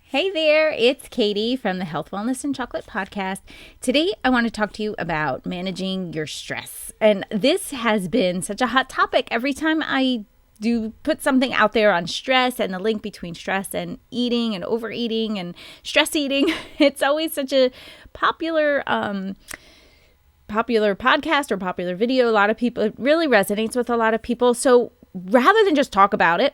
Hey there, it's Katie from the Health, Wellness, and Chocolate podcast. Today, I want to talk to you about managing your stress. And this has been such a hot topic every time I do put something out there on stress and the link between stress and eating and overeating and stress eating. It's always such a popular podcast or popular video. A lot of people, it really resonates with a lot of people. So rather than just talk about it,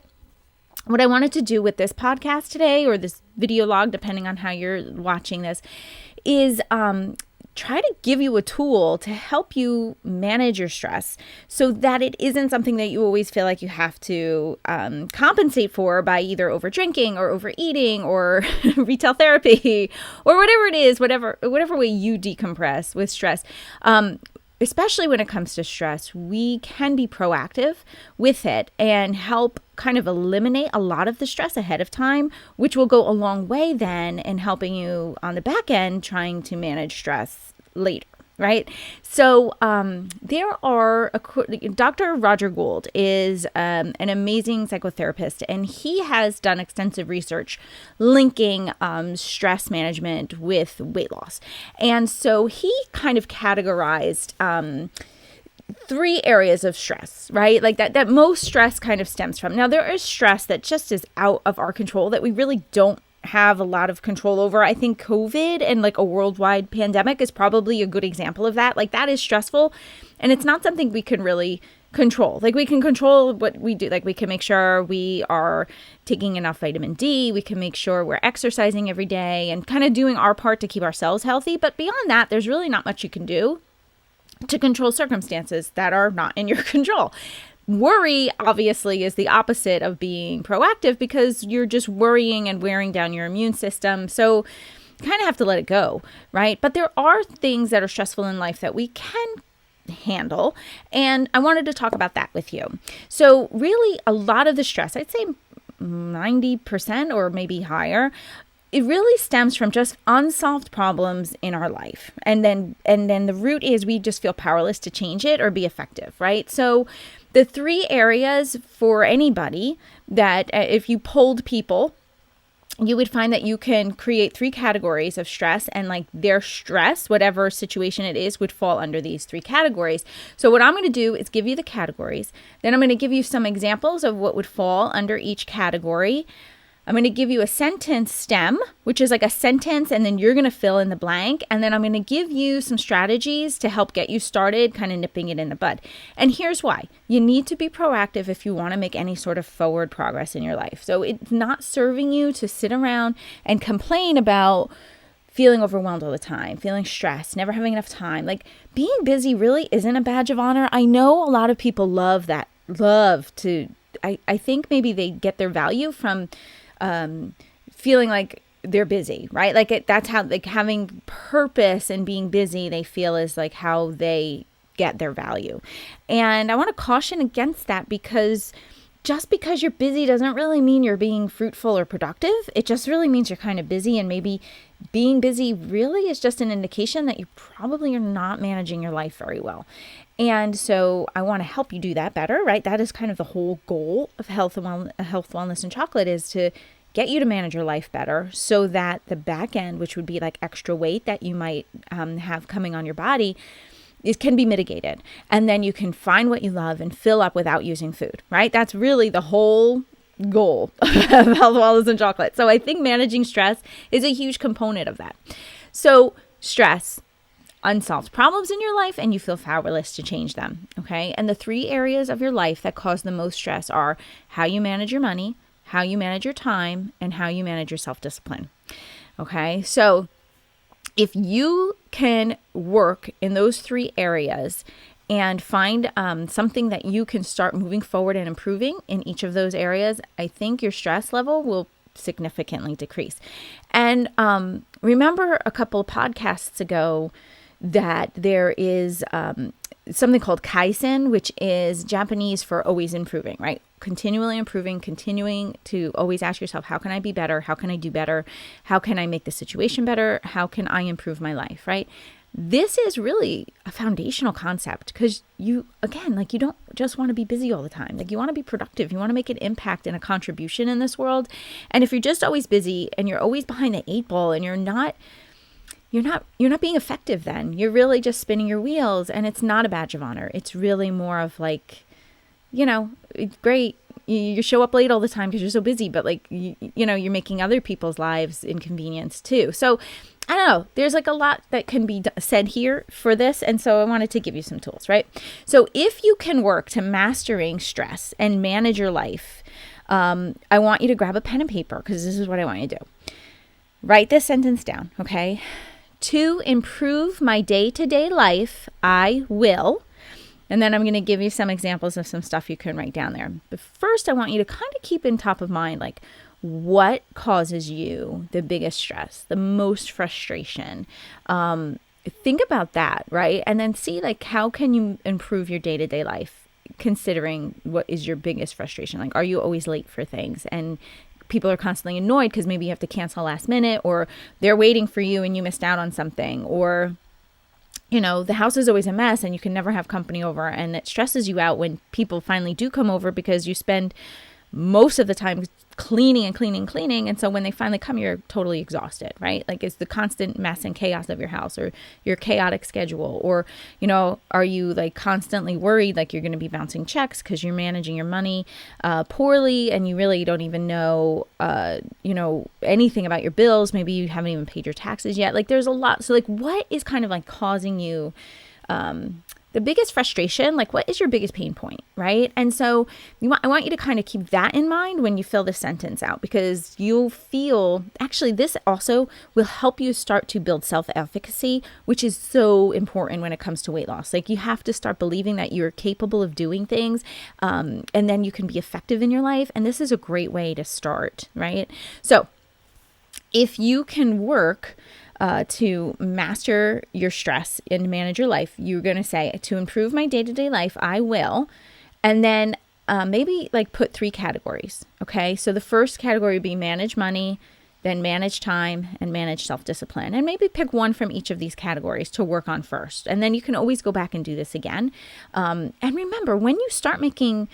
what I wanted to do with this podcast today, or this video log, depending on how you're watching this, is try to give you a tool to help you manage your stress so that it isn't something that you always feel like you have to compensate for by either over drinking or overeating or retail therapy or whatever it is, whatever way you decompress with stress. Especially when it comes to stress, we can be proactive with it and help kind of eliminate a lot of the stress ahead of time, which will go a long way then in helping you on the back end trying to manage stress later, right? So Dr. Roger Gould is an amazing psychotherapist, and he has done extensive research linking stress management with weight loss. And so he kind of categorized three areas of stress, right? Like that most stress kind of stems from. Now, there is stress that just is out of our control that we really don't have a lot of control over. I think COVID and like a worldwide pandemic is probably a good example of that. Like that is stressful, and it's not something we can really control. Like we can control what we do. Like we can make sure we are taking enough vitamin D. We can make sure we're exercising every day and kind of doing our part to keep ourselves healthy. But beyond that, there's really not much you can do to control circumstances that are not in your control. Worry, obviously, is the opposite of being proactive because you're just worrying and wearing down your immune system. So you kind of have to let it go, right? But there are things that are stressful in life that we can handle. And I wanted to talk about that with you. So really, a lot of the stress, I'd say 90% or maybe higher, it really stems from just unsolved problems in our life. And then the root is we just feel powerless to change it or be effective, right? So the three areas for anybody that if you polled people, you would find that you can create three categories of stress, and like their stress, whatever situation it is, would fall under these three categories. So what I'm going to do is give you the categories. Then I'm going to give you some examples of what would fall under each category. I'm going to give you a sentence stem, which is like a sentence, and then you're going to fill in the blank. And then I'm going to give you some strategies to help get you started, kind of nipping it in the bud. And here's why. You need to be proactive if you want to make any sort of forward progress in your life. So it's not serving you to sit around and complain about feeling overwhelmed all the time, feeling stressed, never having enough time. Like being busy really isn't a badge of honor. I know a lot of people love that, I think maybe they get their value from feeling like they're busy, right? Like that's how, like having purpose and being busy, they feel is like how they get their value. And I want to caution against that, because just because you're busy doesn't really mean you're being fruitful or productive. It just really means you're kind of busy, and maybe being busy really is just an indication that you probably are not managing your life very well. And so I want to help you do that better, right? That is kind of the whole goal of health, wellness, and chocolate, is to get you to manage your life better so that the back end, which would be like extra weight that you might have coming on your body, it can be mitigated. And then you can find what you love and fill up without using food, right? That's really the whole goal of health, wellness, and chocolate. So I think managing stress is a huge component of that. So stress, unsolved problems in your life, and you feel powerless to change them, okay? And the three areas of your life that cause the most stress are how you manage your money, how you manage your time, and how you manage your self-discipline, okay? So if you can work in those three areas and find something that you can start moving forward and improving in each of those areas, I think your stress level will significantly decrease. And remember a couple of podcasts ago that there is something called Kaizen, which is Japanese for always improving, right? Continually improving, continuing to always ask yourself, how can I be better? How can I do better? How can I make the situation better? How can I improve my life, right? this is really a foundational concept because you don't just want to be busy all the time. Like, you want to be productive. You want to make an impact and a contribution in this world. And if you're just always busy and you're always behind the 8 ball and you're not being effective, then you're really just spinning your wheels, and it's not a badge of honor. It's really more of like, it's great. You show up late all the time because you're so busy, but like, you're making other people's lives inconvenienced too. So I don't know, there's like a lot that can be said here for this. And so I wanted to give you some tools, right? So if you can work to mastering stress and manage your life, I want you to grab a pen and paper, because this is what I want you to do. Write this sentence down, okay? To improve my day-to-day life, I will. And then I'm going to give you some examples of some stuff you can write down there. But first, I want you to kind of keep in top of mind, like, what causes you the biggest stress, the most frustration. Think about that, right? And then see, like, how can you improve your day-to-day life, considering what is your biggest frustration? Like, are you always late for things? And people are constantly annoyed because maybe you have to cancel last minute, or they're waiting for you and you missed out on something, or the house is always a mess and you can never have company over, and it stresses you out when people finally do come over because you spend most of the time cleaning and cleaning and cleaning. And so when they finally come, you're totally exhausted, right? Like, it's the constant mess and chaos of your house, or your chaotic schedule, or, are you like constantly worried like you're going to be bouncing checks because you're managing your money poorly, and you really don't even know, anything about your bills. Maybe you haven't even paid your taxes yet. Like, there's a lot. So like, what is kind of like causing you the biggest frustration? Like, what is your biggest pain point, right? And so I want you to kind of keep that in mind when you fill this sentence out, because you'll feel, actually, this also will help you start to build self-efficacy, which is so important when it comes to weight loss. Like, you have to start believing that you're capable of doing things, and then you can be effective in your life. And this is a great way to start, right? So if you can work to master your stress and manage your life, you're going to say, to improve my day-to-day life, I will. And then maybe like put 3 categories. Okay. So the first category would be manage money, then manage time, and manage self-discipline. And maybe pick one from each of these categories to work on first. And then you can always go back and do this again. And remember, when you start making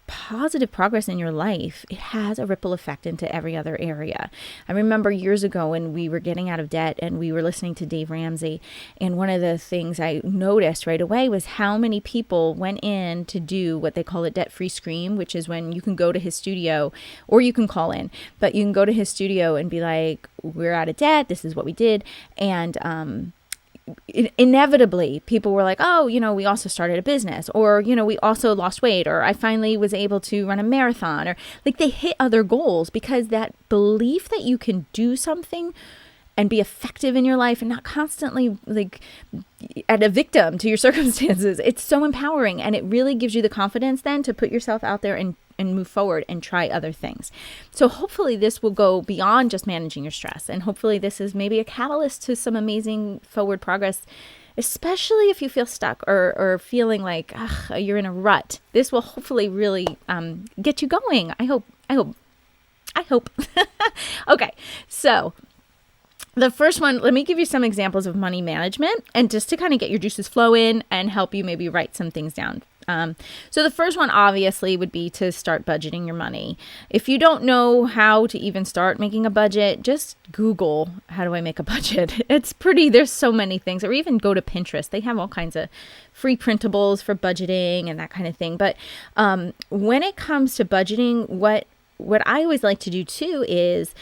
positive progress in your life, it has a ripple effect into every other area. I remember years ago when we were getting out of debt and we were listening to Dave Ramsey, and one of the things I noticed right away was how many people went in to do what they call a debt-free scream, which is when you can go to his studio, or you can call in, but you can go to his studio and be like, we're out of debt, this is what we did. And inevitably people were like, oh, we also started a business, or, we also lost weight, or I finally was able to run a marathon, or like they hit other goals, because that belief that you can do something and be effective in your life and not constantly like at a victim to your circumstances, it's so empowering. And it really gives you the confidence then to put yourself out there and move forward and try other things. So hopefully this will go beyond just managing your stress. And hopefully this is maybe a catalyst to some amazing forward progress, especially if you feel stuck or feeling like you're in a rut. This will hopefully really get you going. I hope. Okay. So the first one, let me give you some examples of money management, and just to kind of get your juices flowing and help you maybe write some things down. So the first one obviously would be to start budgeting your money. If you don't know how to even start making a budget, just Google, how do I make a budget? There's so many things, or even go to Pinterest. They have all kinds of free printables for budgeting and that kind of thing. But when it comes to budgeting, what I always like to do too is,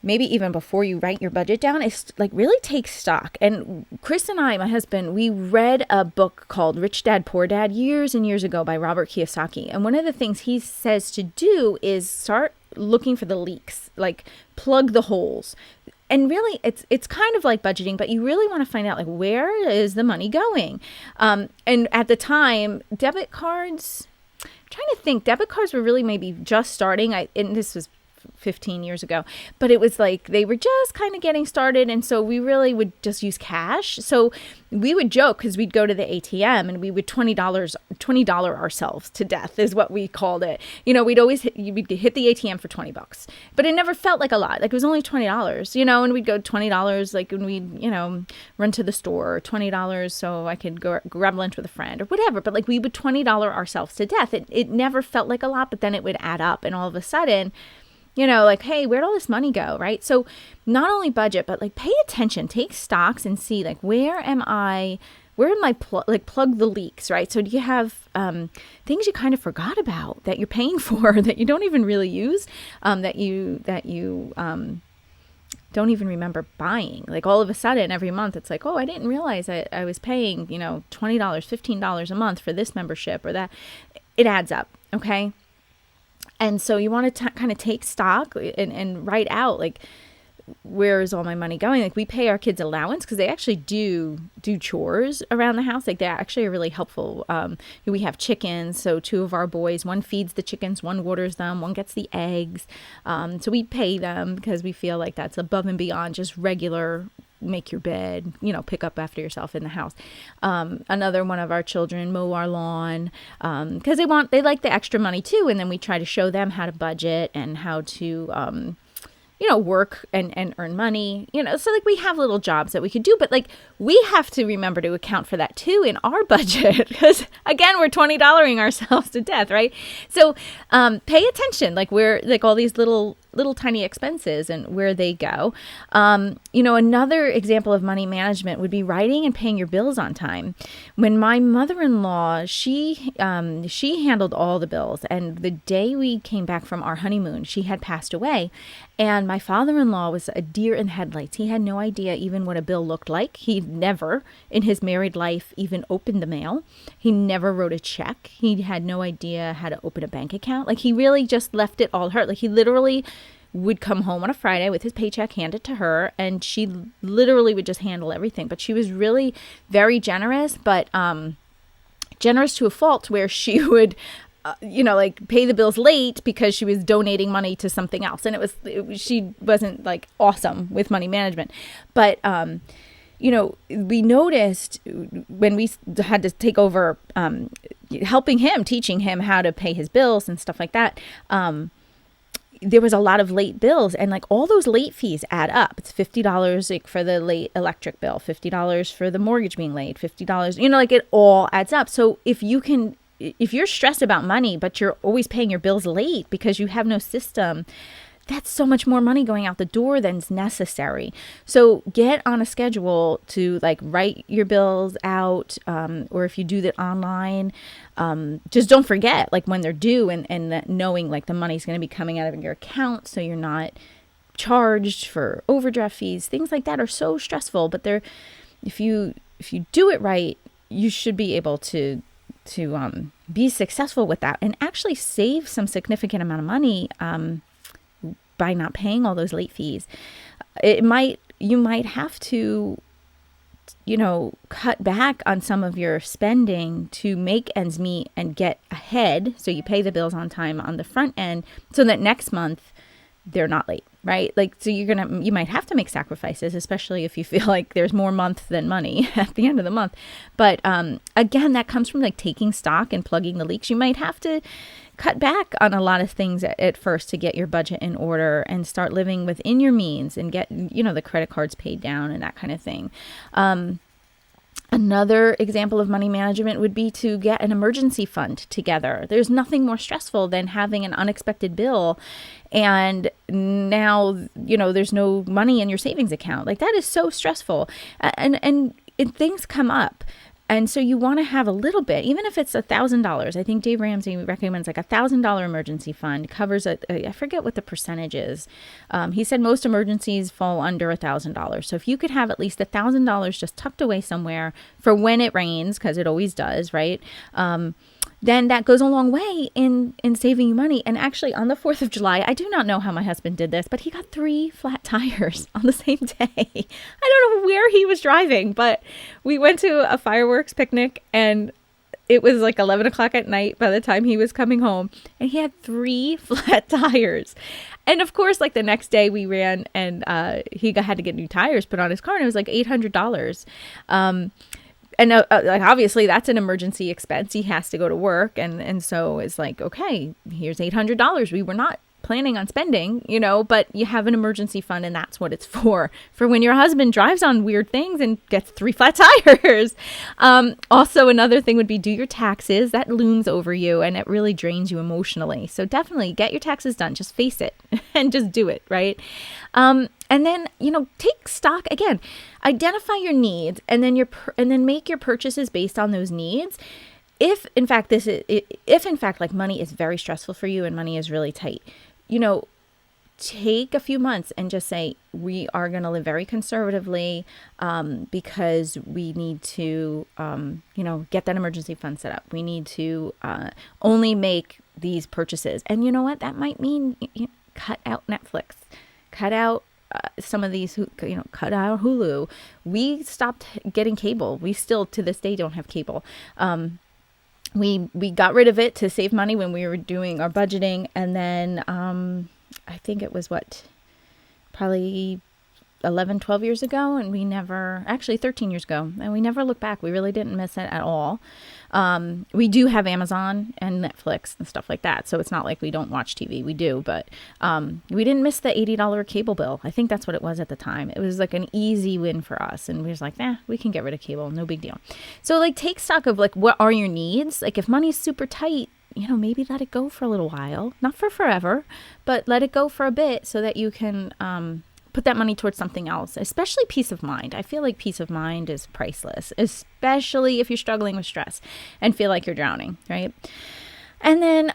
maybe even before you write your budget down, is like really take stock. And Chris and I, my husband, we read a book called Rich Dad, Poor Dad years and years ago by Robert Kiyosaki. And one of the things he says to do is start looking for the leaks, like plug the holes. And really, it's kind of like budgeting, but you really want to find out, like, where is the money going? And at the time, debit cards were really maybe just starting. And this was 15 years ago, but it was like they were just kind of getting started. And so we really would just use cash. So we would joke because we'd go to the ATM and we would $20 ourselves to death is what we called it. We'd always hit the ATM for $20, but it never felt like a lot. Like it was only $20, and we'd go $20, like when we'd, run to the store, $20 so I could go grab lunch with a friend or whatever. But like we would $20 ourselves to death. It never felt like a lot, but then it would add up. And all of a sudden, like, hey, where'd all this money go, right? So not only budget, but like pay attention, take stocks and see like, where am I plug the leaks, right? So do you have things you kind of forgot about that you're paying for that you don't even really use, that you don't even remember buying? Like all of a sudden every month it's like, oh, I didn't realize I was paying, $20, $15 a month for this membership or that. It adds up, okay? And so you want to kind of take stock and write out like, where is all my money going? Like we pay our kids allowance because they actually do chores around the house. Like they actually are really helpful. We have chickens. So 2 of our boys, one feeds the chickens, one waters them, one gets the eggs. So we pay them because we feel like that's above and beyond just regular make your bed, pick up after yourself in the house. Another one of our children mow our lawn because they like the extra money too. And then we try to show them how to budget and how to work and earn money, so like we have little jobs that we could do, but like we have to remember to account for that too in our budget because again, we're $20ing ourselves to death, right? So pay attention, like where like all these little tiny expenses and where they go. Another example of money management would be writing and paying your bills on time. When my mother-in-law, she handled all the bills, and the day we came back from our honeymoon, she had passed away. And my father-in-law was a deer in headlights. He had no idea even what a bill looked like. He never in his married life even opened the mail. He never wrote a check. He had no idea how to open a bank account. Like he really just left it all to her. Like he literally would come home on a Friday with his paycheck, hand it to her, and she literally would just handle everything. But she was really very generous, but generous to a fault where she would like pay the bills late because she was donating money to something else. And she wasn't like awesome with money management. But, we noticed when we had to take over helping him, teaching him how to pay his bills and stuff like that, there was a lot of late bills, and like all those late fees add up. It's $50 like for the late electric bill, $50 for the mortgage being late, $50, like it all adds up. So if you're stressed about money, but you're always paying your bills late because you have no system, that's so much more money going out the door than's necessary. So get on a schedule to like write your bills out, or if you do that online, just don't forget like when they're due and that knowing like the money's going to be coming out of your account, so you're not charged for overdraft fees. Things like that are so stressful, but if you do it right, you should be able to be successful with that and actually save some significant amount of money by not paying all those late fees. You might have to, cut back on some of your spending to make ends meet and get ahead. So you pay the bills on time on the front end so that next month they're not late, right? Like, so you might have to make sacrifices, especially if you feel like there's more month than money at the end of the month. But again, that comes from like taking stock and plugging the leaks. You might have to cut back on a lot of things at first to get your budget in order and start living within your means and get, the credit cards paid down and that kind of thing. Another example of money management would be to get an emergency fund together. There's nothing more stressful than having an unexpected bill and now, there's no money in your savings account. Like that is so stressful. And things come up. And so you want to have a little bit, even if it's $1,000. I think Dave Ramsey recommends like $1,000 emergency fund covers I forget what the percentage is. He said most emergencies fall under $1,000. So if you could have at least $1,000 just tucked away somewhere for when it rains, because it always does, right? Then that goes a long way in saving you money. And actually on the 4th of July, I do not know how my husband did this, but he got 3 flat tires on the same day. I don't know where he was driving, but we went to a fireworks picnic and it was like 11 o'clock at night by the time he was coming home, and he had 3 flat tires. And of course, like the next day we ran, and he had to get new tires put on his car, and it was like $800. And like obviously that's an emergency expense. He has to go to work, and so it's like, okay, here's $800. We were not planning on spending, but you have an emergency fund, and that's what it's for when your husband drives on weird things and gets 3 flat tires. Also, another thing would be do your taxes. That looms over you, and it really drains you emotionally. So definitely get your taxes done. Just face it and just do it, right? And then, take stock again, identify your needs, and then make your purchases based on those needs. If in fact like money is very stressful for you and money is really tight, take a few months and just say, we are going to live very conservatively, because we need to, get that emergency fund set up. We need to only make these purchases. And you know what? That might mean cut out Netflix, cut out some of these, cut out Hulu. We stopped getting cable. We still to this day don't have cable. We got rid of it to save money when we were doing our budgeting. And then I think it was probably 11, 12 years ago. And we never, actually 13 years ago. And we never looked back. We really didn't miss it at all. We do have Amazon and Netflix and stuff like that. So it's not like we don't watch TV. We do. But we didn't miss the $80 cable bill. I think that's what it was at the time. It was like an easy win for us. And we was like, we can get rid of cable. No big deal. So like take stock of like, what are your needs? Like if money's super tight, maybe let it go for a little while. Not for forever, but let it go for a bit so that you can put that money towards something else, especially peace of mind. I feel like peace of mind is priceless, especially if you're struggling with stress and feel like you're drowning, right? And then,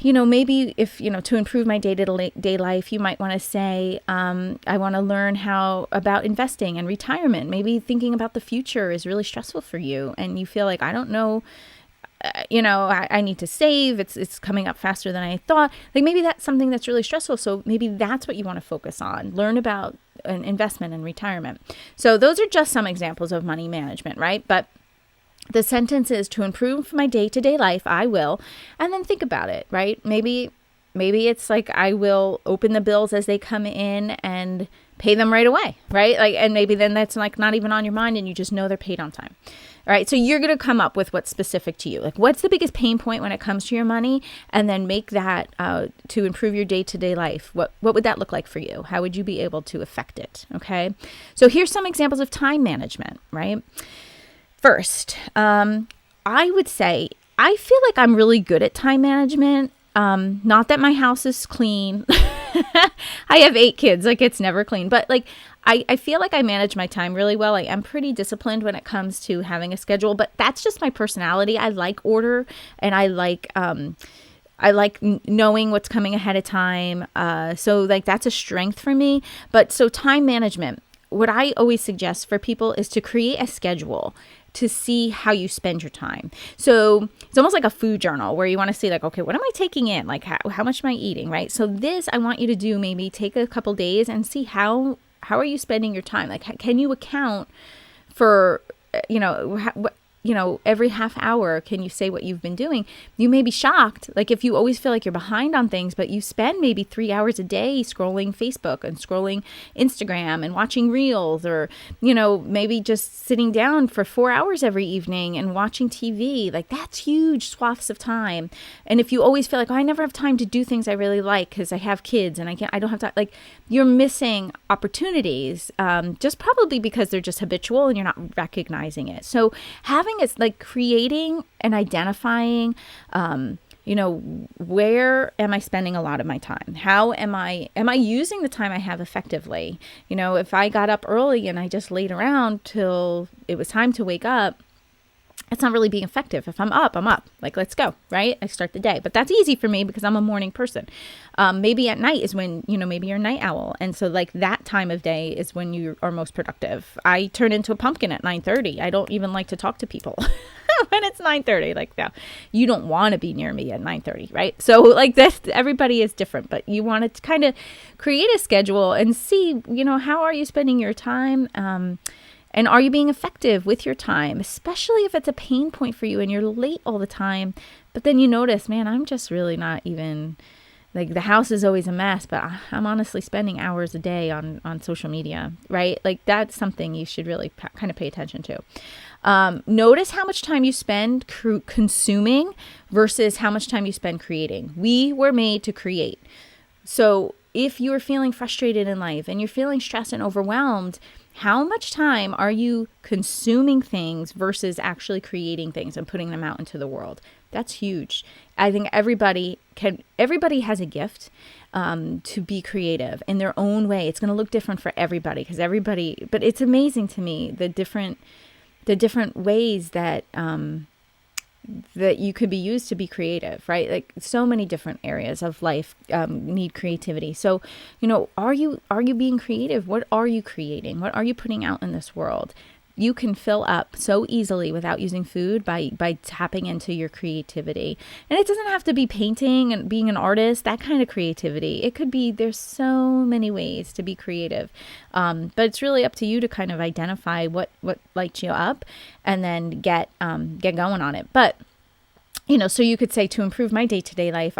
maybe if, to improve my day-to-day life, you might want to say, I want to learn about investing and retirement. Maybe thinking about the future is really stressful for you and you feel like, I don't know, I need to save. It's coming up faster than I thought. Like maybe that's something that's really stressful. So maybe that's what you want to focus on. Learn about an investment and retirement. So those are just some examples of money management, right? But the sentence is to improve my day-to-day life, I will, and then think about it, right? Maybe it's like I will open the bills as they come in and pay them right away, right? Like, and maybe then that's like not even on your mind and you just know they're paid on time. All right. So you're going to come up with what's specific to you. Like what's the biggest pain point when it comes to your money? And then make that to improve your day-to-day life. What would that look like for you? How would you be able to affect it? Okay. So here's some examples of time management, right? First, I would say, I feel like I'm really good at time management. Not that my house is clean. I have 8 kids, like it's never clean, but like, I feel like I manage my time really well. I am pretty disciplined when it comes to having a schedule, but that's just my personality. I like order and I like knowing what's coming ahead of time. So like that's a strength for me. But so time management, what I always suggest for people is to create a schedule to see how you spend your time. So it's almost like a food journal where you want to see like, okay, what am I taking in? Like how much am I eating, right? So this, I want you to do, maybe take a couple days and see how are you spending your time? Like, can you account for, every half hour, can you say what you've been doing? You may be shocked. Like if you always feel like you're behind on things, but you spend maybe 3 hours a day scrolling Facebook and scrolling Instagram and watching reels, or, maybe just sitting down for 4 hours every evening and watching TV, like that's huge swaths of time. And if you always feel like, I never have time to do things I really like because I have kids and I don't have time, like you're missing opportunities, just probably because they're just habitual and you're not recognizing it. So having it's like creating and identifying, where am I spending a lot of my time? How am I using the time I have effectively? If I got up early and I just laid around till it was time to wake up, it's not really being effective. If I'm up, like, let's go, right? I start the day, but that's easy for me because I'm a morning person. Maybe at night is when, maybe you're a night owl. And so like that time of day is when you are most productive. I turn into a pumpkin at 9:30. I don't even like to talk to people when it's 9:30. Like, no, you don't want to be near me at 9:30, right? So like this, everybody is different, but you want to kind of create a schedule and see, how are you spending your time? And are you being effective with your time, especially if it's a pain point for you and you're late all the time, but then you notice, man, I'm just really not even, like, the house is always a mess, but I'm honestly spending hours a day on social media, right? Like, that's something you should really kind of pay attention to. Notice how much time you spend consuming versus how much time you spend creating. We were made to create. So if you're feeling frustrated in life and you're feeling stressed and overwhelmed, how much time are you consuming things versus actually creating things and putting them out into the world? That's huge. I think everybody has a gift to be creative in their own way. It's going to look different for everybody but it's amazing to me the different ways that that you could be used to be creative, right? Like, so many different areas of life need creativity. So, are you being creative? What are you creating? What are you putting out in this world? You can fill up so easily without using food by tapping into your creativity. And it doesn't have to be painting and being an artist, that kind of creativity. It could be, there's so many ways to be creative. But it's really up to you to kind of identify what lights you up and then get going on it. But so you could say, to improve my day-to-day life,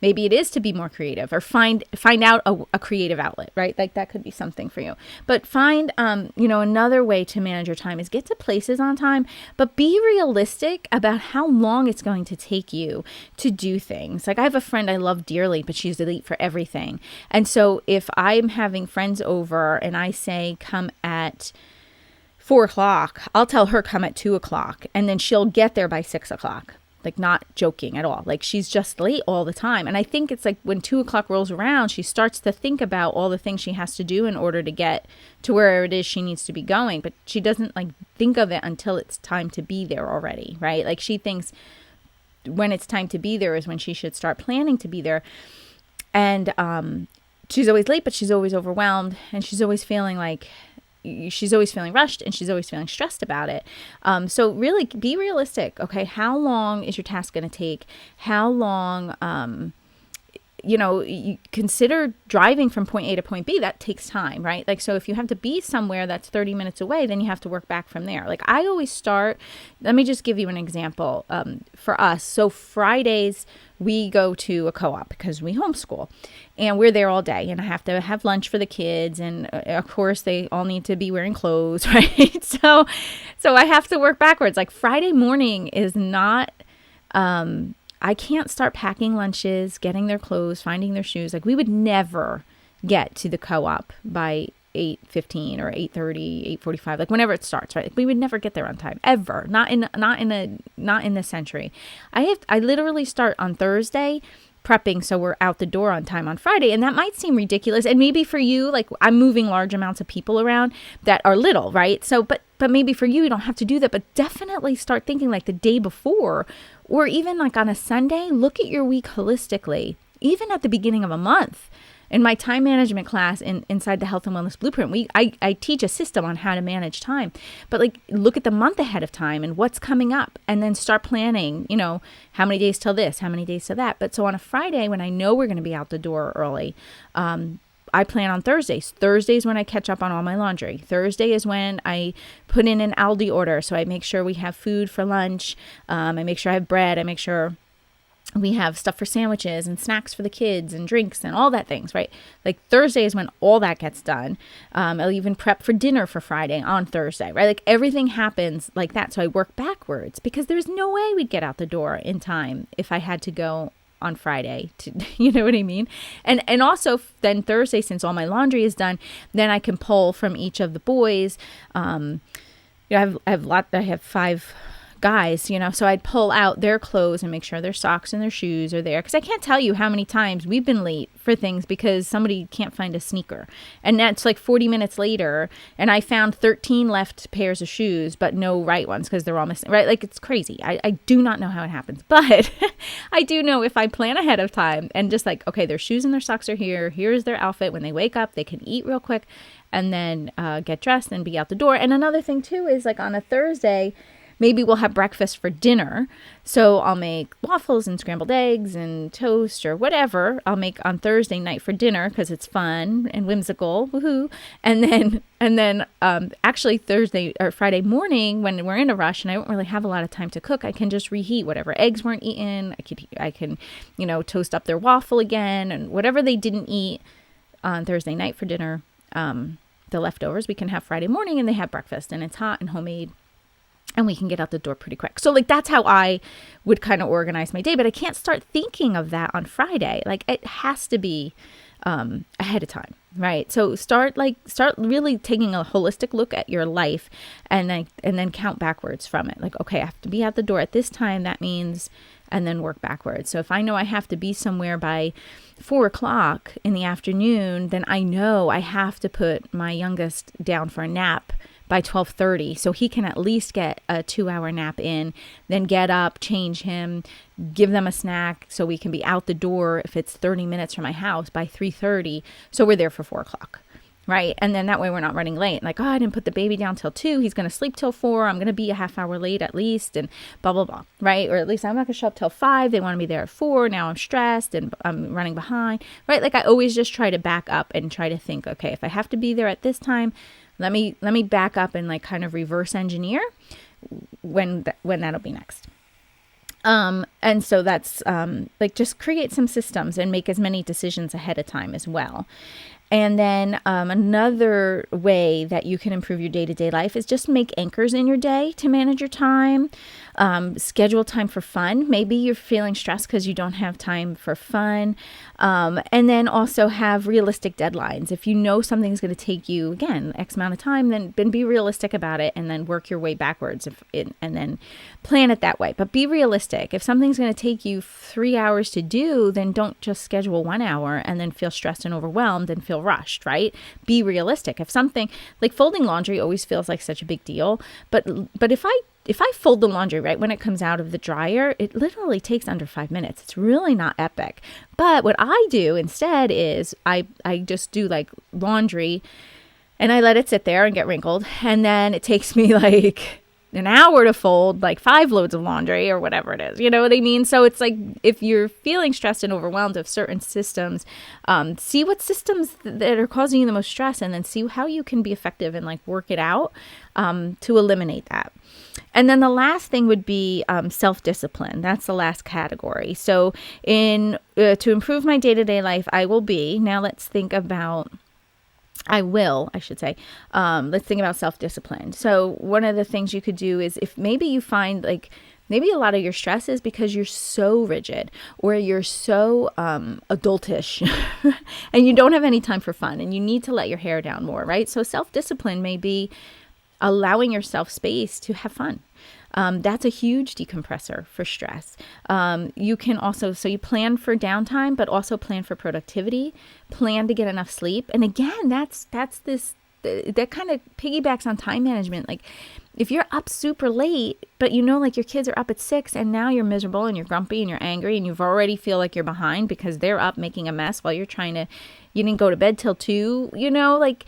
maybe it is to be more creative or find out a creative outlet, right? Like, that could be something for you. But find, another way to manage your time is get to places on time, but be realistic about how long it's going to take you to do things. Like, I have a friend I love dearly, but she's late for everything. And so if I'm having friends over and I say, come at 4:00, I'll tell her come at 2:00, and then she'll get there by 6:00. Like, not joking at all. Like, she's just late all the time. And I think it's like when 2:00 rolls around, she starts to think about all the things she has to do in order to get to where it is she needs to be going. But she doesn't think of it until it's time to be there already, right? Like, she thinks when it's time to be there is when she should start planning to be there. And she's always late, but she's always overwhelmed, and she's always feeling rushed, and she's always feeling stressed about it. So really be realistic. Okay. How long is your task going to take? How long, you consider driving from point A to point B. That takes time, right? Like, so if you have to be somewhere that's 30 minutes away, then you have to work back from there. Like, I always start, let me just give you an example, for us. So Fridays we go to a co-op because we homeschool, and we're there all day, and I have to have lunch for the kids. And of course they all need to be wearing clothes, right? So I have to work backwards. Like, Friday morning is not, I can't start packing lunches, getting their clothes, finding their shoes. Like, we would never get to the co-op by 8:15 or 8:30, 8:45, like whenever it starts, right? Like, we would never get there on time, ever. Not in this century. I literally start on Thursday prepping so we're out the door on time on Friday. And that might seem ridiculous. And maybe for you, like, I'm moving large amounts of people around that are little, right? So, but maybe for you don't have to do that, but definitely start thinking like the day before, or even like on a Sunday, look at your week holistically, even at the beginning of a month. In my time management class inside the Health and Wellness Blueprint, I teach a system on how to manage time. But like, look at the month ahead of time and what's coming up, and then start planning, how many days till this, how many days till that. But so on a Friday, when I know we're going to be out the door early, I plan on Thursdays. Thursdays when I catch up on all my laundry. Thursday is when I put in an Aldi order. So I make sure we have food for lunch. I make sure I have bread. I make sure we have stuff for sandwiches and snacks for the kids and drinks and all that things, right? Like, Thursday is when all that gets done. I'll even prep for dinner for Friday on Thursday, right? Like, everything happens like that. So I work backwards, because there's no way we'd get out the door in time if I had to go on Friday to, you know what I mean? And also then Thursday, since all my laundry is done, then I can pull from each of the boys. I have 5 guys, so I'd pull out their clothes and make sure their socks and their shoes are there. Because I can't tell you how many times we've been late for things because somebody can't find a sneaker. And that's like 40 minutes later, and I found 13 left pairs of shoes, but no right ones because they're all missing, right? Like, it's crazy. I do not know how it happens. But I do know if I plan ahead of time and just like, okay, their shoes and their socks are here. Here's their outfit. When they wake up, they can eat real quick and then get dressed and be out the door. And another thing too is, like, on a Thursday, maybe we'll have breakfast for dinner. So I'll make waffles and scrambled eggs and toast or whatever I'll make on Thursday night for dinner because it's fun and whimsical. Woohoo. And then actually Thursday or Friday morning when we're in a rush and I don't really have a lot of time to cook, I can just reheat whatever eggs weren't eaten. I can, toast up their waffle again and whatever they didn't eat on Thursday night for dinner. The leftovers we can have Friday morning and they have breakfast and it's hot and homemade and we can get out the door pretty quick. So like that's how I would kind of organize my day, but I can't start thinking of that on Friday. Like it has to be ahead of time, right? So start really taking a holistic look at your life and then count backwards from it. Like, okay, I have to be at the door at this time. That means, and then work backwards. So if I know I have to be somewhere by 4:00 in the afternoon, then I know I have to put my youngest down for a nap by 12:30 so he can at least get a 2-hour nap in, then get up, change him, give them a snack so we can be out the door if it's 30 minutes from my house by 3:30 so we're there for 4:00. Right. And then that way we're not running late. Like, oh, I didn't put the baby down till 2. He's going to sleep till 4. I'm going to be a half hour late at least and blah, blah, blah. Right. Or at least I'm not going to show up till 5. They want me there at 4. Now I'm stressed and I'm running behind. Right. Like I always just try to back up and try to think, okay, if I have to be there at this time, let me back up and like kind of reverse engineer when that'll be next. And so that's like just create some systems and make as many decisions ahead of time as well. And then another way that you can improve your day-to-day life is just make anchors in your day to manage your time. Schedule time for fun. Maybe you're feeling stressed because you don't have time for fun. And then also have realistic deadlines. If you know something's going to take you, again, X amount of time, then be realistic about it and then work your way backwards and then plan it that way. But be realistic. If something's going to take you 3 hours to do, then don't just schedule 1 hour and then feel stressed and overwhelmed and feel rushed, right? Be realistic. If something like folding laundry always feels like such a big deal, but if I fold the laundry right when it comes out of the dryer, it literally takes under 5 minutes. It's really not epic. But what I do instead is I just do like laundry and I let it sit there and get wrinkled. And then it takes me like an hour to fold like 5 loads of laundry or whatever it is. You know what I mean? So it's like if you're feeling stressed and overwhelmed of certain systems, see what systems that are causing you the most stress and then see how you can be effective and like work it out to eliminate that. And then the last thing would be self-discipline. That's the last category. So to improve my day-to-day life, let's think about self-discipline. So one of the things you could do is if maybe you find like maybe a lot of your stress is because you're so rigid or you're so adultish and you don't have any time for fun and you need to let your hair down more, right? So self-discipline may be allowing yourself space to have fun. That's a huge decompressor for stress. You can also, so you plan for downtime, but also plan for productivity, plan to get enough sleep. And again, that kind of piggybacks on time management. Like if you're up super late, but like your kids are up at 6 and now you're miserable and you're grumpy and you're angry and you've already feel like you're behind because they're up making a mess while you didn't go to bed till 2, like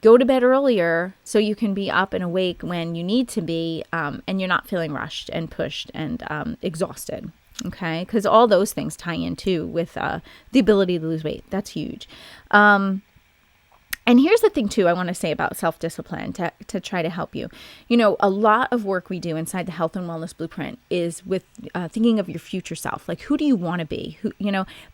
go to bed earlier so you can be up and awake when you need to be, and you're not feeling rushed and pushed and exhausted. Okay, because all those things tie in too with the ability to lose weight. That's huge. And here's the thing too I want to say about self-discipline to try to help you. A lot of work we do inside the Health and Wellness Blueprint is with thinking of your future self. Like who do you want to be?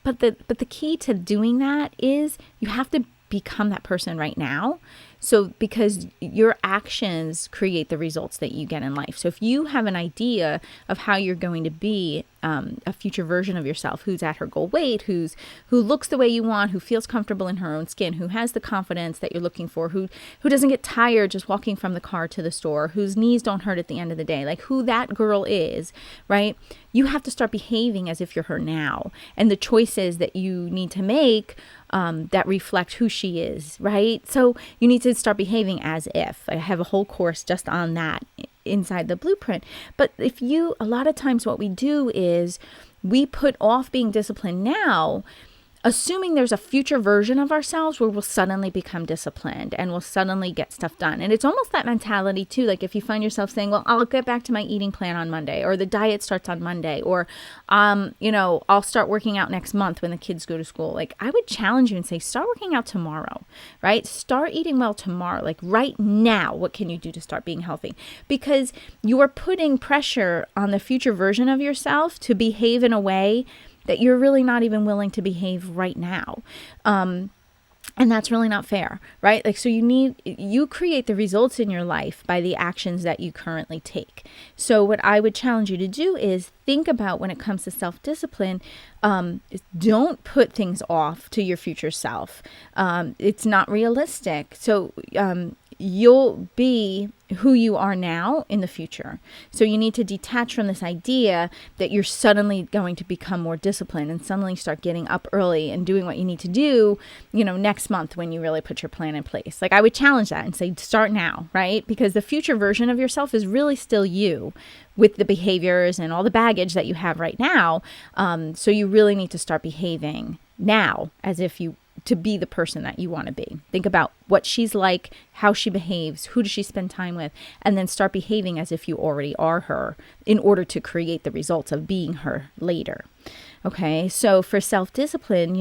But the key to doing that is you have to become that person right now. So because your actions create the results that you get in life. So if you have an idea of how you're going to be a future version of yourself who's at her goal weight, who looks the way you want, who feels comfortable in her own skin, who has the confidence that you're looking for, who doesn't get tired just walking from the car to the store, whose knees don't hurt at the end of the day, like who that girl is, right? You have to start behaving as if you're her now. And the choices that you need to make that reflect who she is, right? So you need to start behaving as if. I have a whole course just on that inside the blueprint. But a lot of times what we do is we put off being disciplined now assuming there's a future version of ourselves where we'll suddenly become disciplined and we'll suddenly get stuff done. And it's almost that mentality too. Like if you find yourself saying, well, I'll get back to my eating plan on Monday, or the diet starts on Monday, or, I'll start working out next month when the kids go to school. Like I would challenge you and say, start working out tomorrow, right? Start eating well tomorrow. Like right now, what can you do to start being healthy? Because you are putting pressure on the future version of yourself to behave in a way that you're really not even willing to behave right now. And that's really not fair, right? Like, so you create the results in your life by the actions that you currently take. So what I would challenge you to do is think about, when it comes to self-discipline, don't put things off to your future self. It's not realistic. So, you'll be who you are now in the future. So you need to detach from this idea that you're suddenly going to become more disciplined and suddenly start getting up early and doing what you need to do, next month when you really put your plan in place. Like I would challenge that and say, start now, right? Because the future version of yourself is really still you with the behaviors and all the baggage that you have right now. So you really need to start behaving now as if to be the person that you want to be. Think about what she's like, how she behaves, who does she spend time with, and then start behaving as if you already are her in order to create the results of being her later. Okay, so for self-discipline,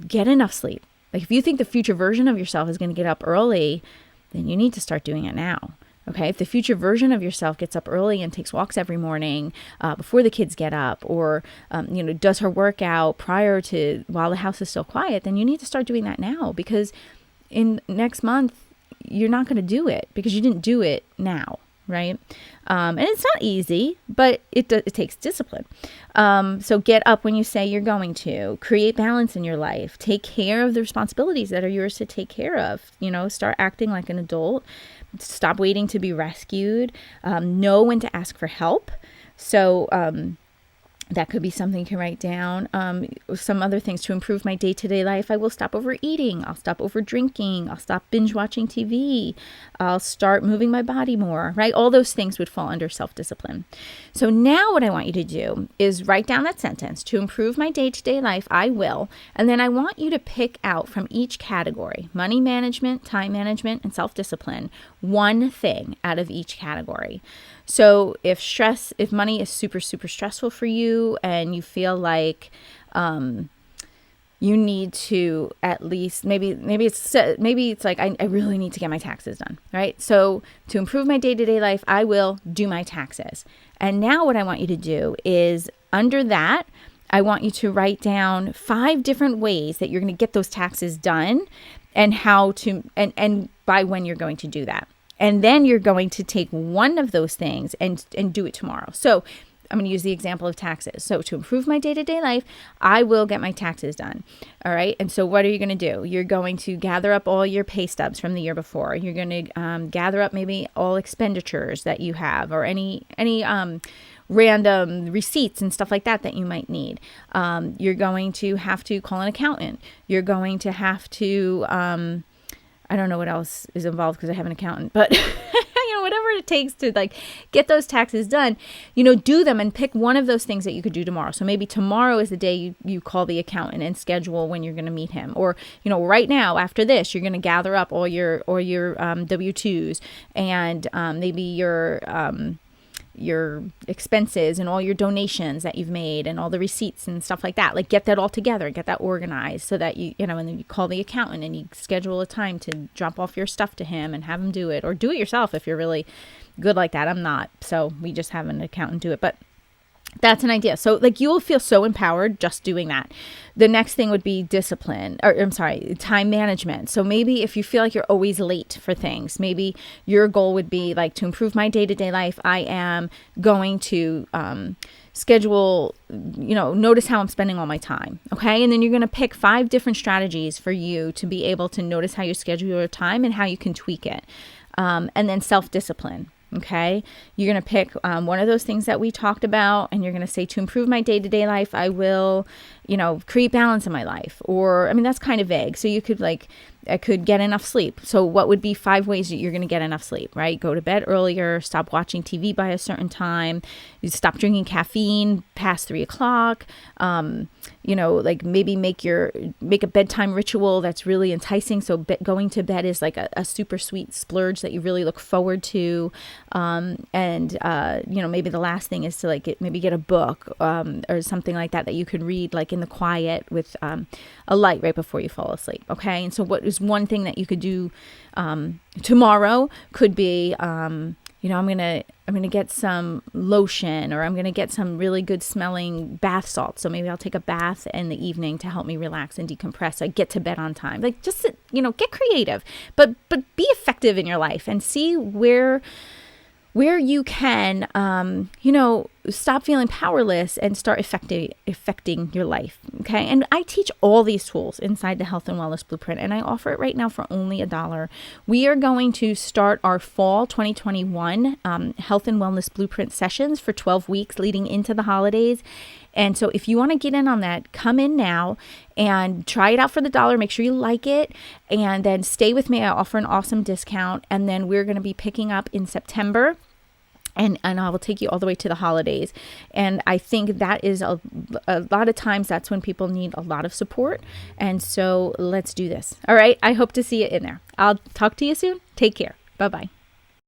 get enough sleep. Like if you think the future version of yourself is going to get up early, then you need to start doing it now. Okay, if the future version of yourself gets up early and takes walks every morning before the kids get up, or does her workout while the house is still quiet, then you need to start doing that now, because in next month you're not going to do it because you didn't do it now, right? And it's not easy, but it takes discipline. So get up when you say you're going to. Create balance in your life. Take care of the responsibilities that are yours to take care of. Start acting like an adult. Stop waiting to be rescued. Know when to ask for help. So that could be something you can write down. Some other things to improve my day-to-day life. I will stop overeating. I'll stop over drinking. I'll stop binge watching TV. I'll start moving my body more, right? All those things would fall under self-discipline. So now what I want you to do is write down that sentence. To improve my day-to-day life, I will. And then I want you to pick out from each category, money management, time management, and self-discipline, one thing out of each category. So if money is super, super stressful for you and you feel like you need to at least, maybe it's like, I really need to get my taxes done, right? So to improve my day-to-day life, I will do my taxes. And now what I want you to do is under that, I want you to write down 5 different ways that you're going to get those taxes done and how to, and by when you're going to do that. And then you're going to take one of those things and do it tomorrow. So I'm going to use the example of taxes. So to improve my day-to-day life, I will get my taxes done. All right. And so what are you going to do? You're going to gather up all your pay stubs from the year before. You're going to gather up maybe all expenditures that you have, or any random receipts and stuff like that you might need. You're going to have to call an accountant. You're going to have to, I don't know what else is involved because I have an accountant, but whatever it takes to get those taxes done, do them and pick one of those things that you could do tomorrow. So maybe tomorrow is the day you call the accountant and schedule when you're going to meet him. Or, right now after this, you're going to gather up all your W-2s and maybe your expenses and all your donations that you've made and all the receipts and stuff like that. Get that all together, get that organized so that and then you call the accountant and you schedule a time to drop off your stuff to him and have him do it, or do it yourself if you're really good like that. I'm not, so we just have an accountant do it, but that's an idea. So you will feel so empowered just doing that. The next thing would be time management. So maybe if you feel like you're always late for things, maybe your goal would be to improve my day-to-day life. I am going to schedule, notice how I'm spending all my time. Okay. And then you're going to pick 5 different strategies for you to be able to notice how you schedule your time and how you can tweak it. And then self-discipline. Okay, you're going to pick one of those things that we talked about, and you're going to say, to improve my day-to-day life, I will, create balance in my life. Or, I mean, that's kind of vague. So you could I could get enough sleep. So what would be 5 ways that you're going to get enough sleep, right? Go to bed earlier, stop watching TV by a certain time, you stop drinking caffeine past 3 o'clock, maybe make a bedtime ritual that's really enticing. So going to bed is like a super sweet splurge that you really look forward to. Maybe the last thing is to get a book, or something like that you could read in the quiet with, a light right before you fall asleep. Okay. And so what is one thing that you could do, tomorrow could be, I'm gonna get some lotion, or I'm gonna get some really good smelling bath salts. So maybe I'll take a bath in the evening to help me relax and decompress. So I get to bed on time. Just get creative, but be effective in your life and see where you can, stop feeling powerless and start affecting your life. Okay. And I teach all these tools inside the Health and Wellness Blueprint, and I offer it right now for only $1. We are going to start our fall 2021 Health and Wellness Blueprint sessions for 12 weeks leading into the holidays. And so if you want to get in on that, come in now and try it out for the $1. Make sure you like it, and then stay with me. I offer an awesome discount, and then we're going to be picking up in September. And I will take you all the way to the holidays. And I think that is a lot of times that's when people need a lot of support. And so let's do this. All right. I hope to see you in there. I'll talk to you soon. Take care. Bye-bye.